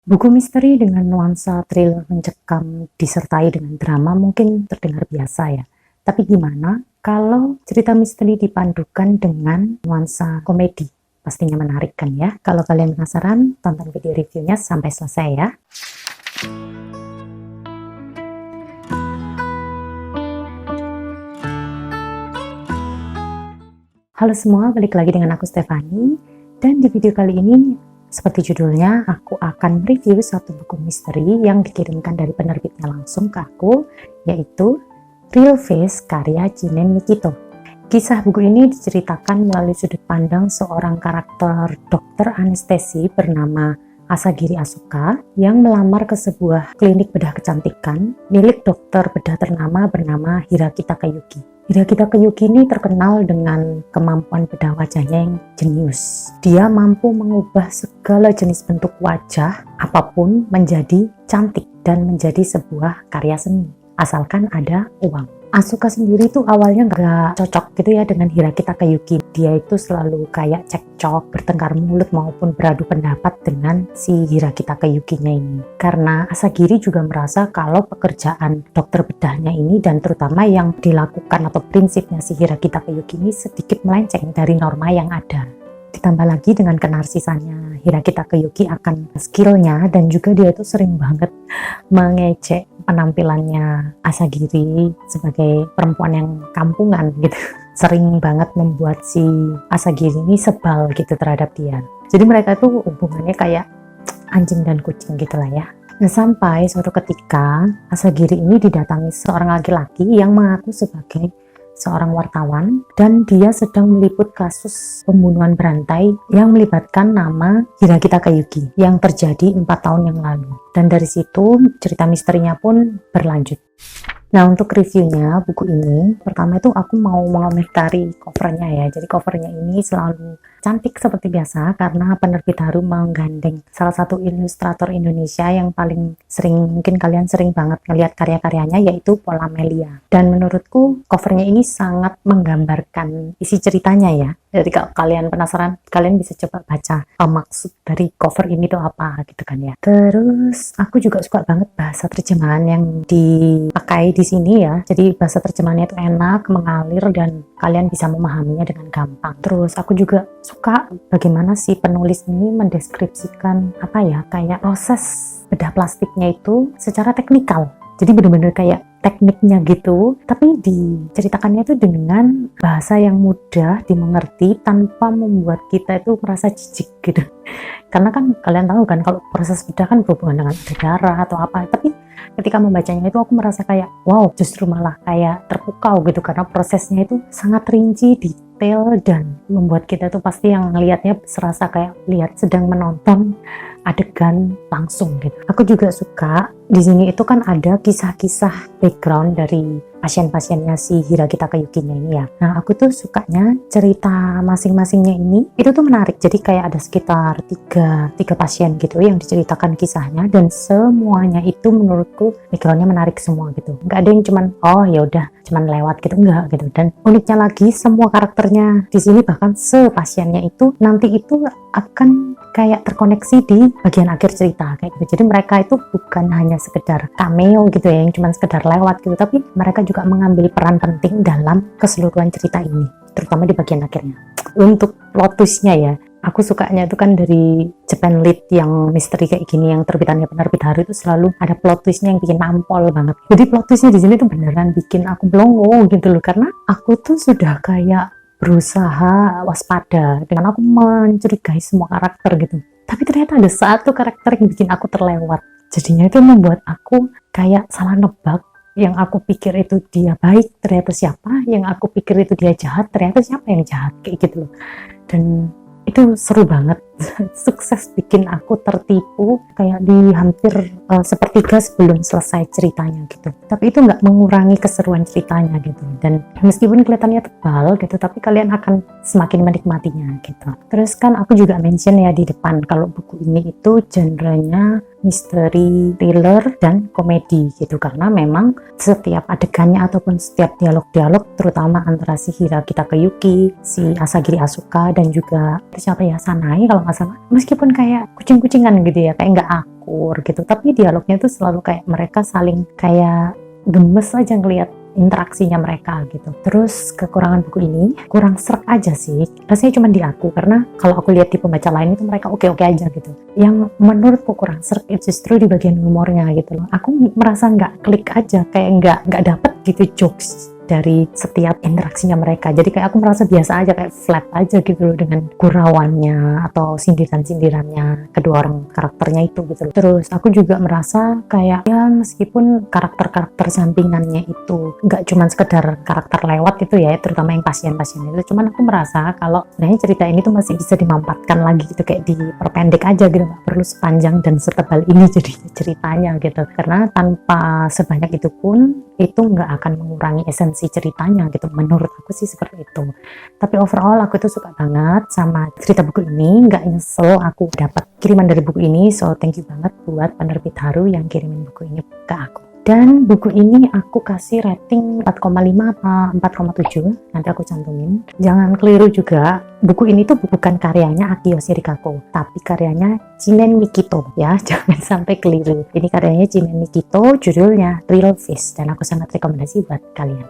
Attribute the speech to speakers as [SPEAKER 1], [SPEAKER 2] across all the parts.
[SPEAKER 1] Buku misteri dengan nuansa thriller mencekam disertai dengan drama mungkin terdengar biasa ya. Tapi gimana kalau cerita misteri dipadukan dengan nuansa komedi? Pastinya menarik kan ya? Kalau kalian penasaran, tonton video reviewnya sampai selesai ya. Halo semua, balik lagi dengan aku Stefani. Dan di video kali ini, seperti judulnya, aku akan review satu buku misteri yang dikirimkan dari penerbitnya langsung ke aku, yaitu Real Face karya Jinen Mikito. Kisah buku ini diceritakan melalui sudut pandang seorang karakter dokter anestesi bernama Asagiri Asuka yang melamar ke sebuah klinik bedah kecantikan milik dokter bedah ternama bernama Hiraki Takayuki. Hiraki Takayuki ini terkenal dengan kemampuan bedah wajahnya yang jenius. Dia mampu mengubah segala jenis bentuk wajah apapun menjadi cantik dan menjadi sebuah karya seni, asalkan ada uang. Asuka sendiri tuh awalnya nggak cocok gitu ya dengan Hiraki Takayuki. Dia itu selalu kayak cekcok, bertengkar mulut maupun beradu pendapat dengan si Hiraki Takayuki-nya ini. Karena Asagiri juga merasa kalau pekerjaan dokter bedahnya ini dan terutama yang dilakukan atau prinsipnya si Hiraki Takayuki ini sedikit melenceng dari norma yang ada. Ditambah lagi dengan kenarsisannya Hiraki Takayuki akan skillnya, dan juga dia itu sering banget mengejek penampilannya Asagiri sebagai perempuan yang kampungan gitu. Sering banget membuat si Asagiri ini sebal gitu terhadap dia. Jadi mereka tuh hubungannya kayak anjing dan kucing gitu lah ya. Nah, sampai suatu ketika Asagiri ini didatangi seorang laki-laki yang mengaku sebagai seorang wartawan, dan dia sedang meliput kasus pembunuhan berantai yang melibatkan nama Hiraki Takayuki yang terjadi 4 tahun yang lalu. Dan dari situ cerita misterinya pun berlanjut. Nah, untuk reviewnya buku ini, pertama itu aku mau mengomentari covernya ya. Jadi covernya ini selalu cantik seperti biasa karena penerbit Harum menggandeng salah satu ilustrator Indonesia yang paling sering, mungkin kalian sering banget ngelihat karya-karyanya, yaitu Pola Melia. Dan menurutku covernya ini sangat menggambarkan isi ceritanya ya. Jadi kalau kalian penasaran, kalian bisa coba baca maksud dari cover ini tuh apa gitu kan ya. Terus aku juga suka banget bahasa terjemahan yang dipakai di sini ya. Jadi bahasa terjemahannya itu enak, mengalir, dan kalian bisa memahaminya dengan gampang. Terus aku juga suka bagaimana si penulis ini mendeskripsikan apa ya, kayak proses bedah plastiknya itu secara teknikal. Jadi benar-benar kayak tekniknya gitu, tapi diceritakannya itu dengan bahasa yang mudah dimengerti tanpa membuat kita itu merasa jijik gitu. Karena kan kalian tahu kan kalau proses bedah kan berhubungan dengan ada darah atau apa, tapi ketika membacanya itu aku merasa kayak wow, justru malah kayak terpukau gitu, karena prosesnya itu sangat rinci, detail, dan membuat kita tuh pasti yang ngelihatnya serasa kayak lihat sedang menonton adegan langsung gitu. Aku juga suka di sini itu kan ada kisah-kisah background dari pasien-pasiennya si Hiraki Takayuki-nya ini ya. Nah, aku tuh sukanya cerita masing-masingnya ini itu tuh menarik. Jadi kayak ada sekitar tiga pasien gitu yang diceritakan kisahnya, dan semuanya itu menurutku backgroundnya menarik semua gitu. Nggak ada yang cuman oh ya udah cuman lewat gitu, enggak gitu. Dan uniknya lagi semua karakternya di sini, bahkan sepasiennya itu nanti itu akan kayak terkoneksi di bagian akhir cerita kayak gitu. Jadi mereka itu bukan hanya sekedar cameo gitu ya, yang cuma sekedar lewat gitu, tapi mereka juga mengambil peran penting dalam keseluruhan cerita ini, terutama di bagian akhirnya. Untuk plot twist-nya ya, aku sukanya itu kan dari Japan Lit yang misteri kayak gini, yang terbitannya penerbit Haru, itu selalu ada plot twist-nya yang bikin nampol banget. Jadi plot twist-nya di sini tuh beneran bikin aku blongo gitu loh, karena aku tuh sudah kayak berusaha waspada dengan aku mencurigai semua karakter gitu, tapi ternyata ada satu karakter yang bikin aku terlewat. Jadinya itu membuat aku kayak salah nebak. Yang aku pikir itu dia baik, ternyata siapa? Yang aku pikir itu dia jahat, ternyata siapa yang jahat, kayak gitu loh. Dan itu seru banget. Sukses bikin aku tertipu kayak di hampir sepertiga sebelum selesai ceritanya gitu. Tapi itu nggak mengurangi keseruan ceritanya gitu. Dan meskipun kelihatannya tebal gitu, tapi kalian akan semakin menikmatinya gitu. Terus kan aku juga mention ya di depan kalau buku ini itu genrenya misteri, thriller, dan komedi gitu, karena memang setiap adegannya ataupun setiap dialog-dialog terutama antara si Hiraki Takayuki, si Asagiri Asuka, dan juga siapa ya, Sanae kalau nggak sama-sama, meskipun kayak kucing-kucingan gitu ya, kayak nggak akur gitu, tapi dialognya tuh selalu kayak mereka saling kayak gemes aja ngelihat interaksinya mereka gitu. Terus kekurangan buku ini kurang srek aja sih, rasanya cuma di aku, karena kalau aku lihat di pembaca lain itu mereka oke-oke aja gitu. Yang menurutku kurang srek itu justru di bagian humornya gitu loh. Aku merasa nggak klik aja, kayak nggak dapet gitu jokes dari setiap interaksinya mereka. Jadi kayak aku merasa biasa aja, kayak flat aja gitu loh dengan gurauannya atau sindiran-sindirannya kedua orang karakternya itu gitu loh. Terus aku juga merasa kayak ya meskipun karakter-karakter sampingannya itu nggak cuman sekedar karakter lewat itu ya, terutama yang pasien-pasien itu, cuman aku merasa kalau sebenarnya cerita ini tuh masih bisa dimampatkan lagi gitu, kayak diperpendek aja gitu, nggak perlu sepanjang dan setebal ini jadi ceritanya gitu, karena tanpa sebanyak itu pun itu nggak akan mengurangi esensi ceritanya gitu, menurut aku sih seperti itu. Tapi overall aku tuh suka banget sama cerita buku ini, nggak nyesel aku dapat kiriman dari buku ini. So thank you banget buat penerbit Haru yang kirimin buku ini ke aku. Dan buku ini aku kasih rating 4,5 apa 4,7, nanti aku cantumin. Jangan keliru juga, buku ini tuh bukan karyanya Akiyoshi Rikako, tapi karyanya Chinen Mikito ya, jangan sampai keliru. Ini karyanya Chinen Mikito, judulnya Real Fish, dan aku sangat rekomendasi buat kalian.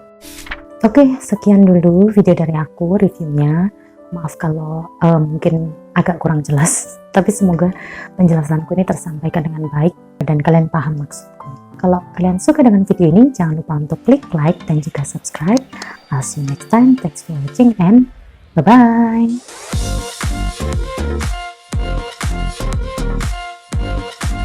[SPEAKER 1] Oke, sekian dulu video dari aku, reviewnya. Maaf kalau mungkin agak kurang jelas, tapi semoga penjelasanku ini tersampaikan dengan baik dan kalian paham maksudku. Kalau kalian suka dengan video ini, jangan lupa untuk klik like dan juga subscribe. I'll see you next time. Thanks for watching and bye-bye.